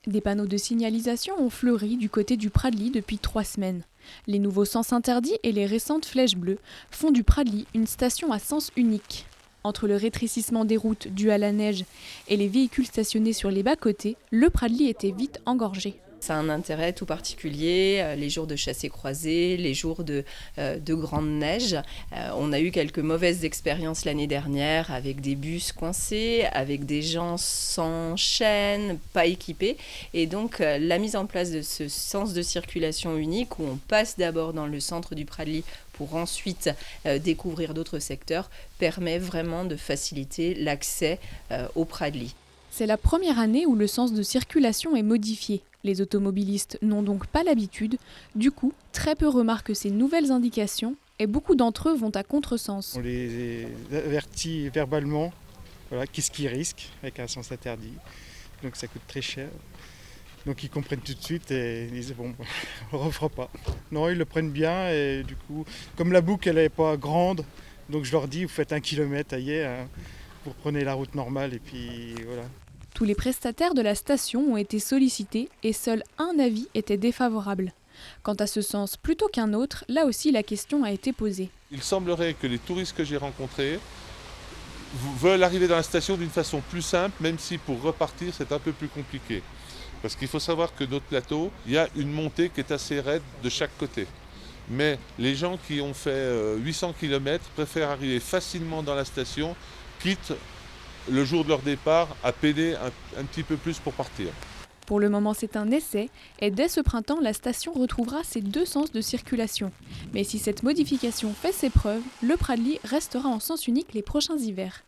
Des panneaux de signalisation ont fleuri du côté du Pradly depuis 3 semaines. Les nouveaux sens interdits et les récentes flèches bleues font du Pradly une station à sens unique. Entre le rétrécissement des routes dû à la neige et les véhicules stationnés sur les bas-côtés, le Pradly était vite engorgé. Ça a un intérêt tout particulier, les jours de chassés-croisés, les jours de grande neige. On a eu quelques mauvaises expériences l'année dernière avec des bus coincés, avec des gens sans chaîne, pas équipés. Et donc la mise en place de ce sens de circulation unique où on passe d'abord dans le centre du Pradly pour ensuite découvrir d'autres secteurs permet vraiment de faciliter l'accès au Pradly. C'est la première année où le sens de circulation est modifié. Les automobilistes n'ont donc pas l'habitude. Du coup, très peu remarquent ces nouvelles indications et beaucoup d'entre eux vont à contresens. On les avertit verbalement, voilà, qu'est-ce qu'ils risquent avec un sens interdit. Donc ça coûte très cher. Donc ils comprennent tout de suite et ils disent bon, on ne refera pas. Non, ils le prennent bien et du coup, comme la boucle elle n'est pas grande, donc je leur dis vous faites 1 kilomètre, hein, vous prenez la route normale et puis voilà. Tous les prestataires de la station ont été sollicités et seul un avis était défavorable. Quant à ce sens plutôt qu'un autre, là aussi la question a été posée. Il semblerait que les touristes que j'ai rencontrés veulent arriver dans la station d'une façon plus simple, même si pour repartir c'est un peu plus compliqué. Parce qu'il faut savoir que notre plateau, il y a une montée qui est assez raide de chaque côté. Mais les gens qui ont fait 800 km préfèrent arriver facilement dans la station, quitte le jour de leur départ à peiner un petit peu plus pour partir. Pour le moment, c'est un essai et dès ce printemps, la station retrouvera ses 2 sens de circulation. Mais si cette modification fait ses preuves, le Pradly restera en sens unique les prochains hivers.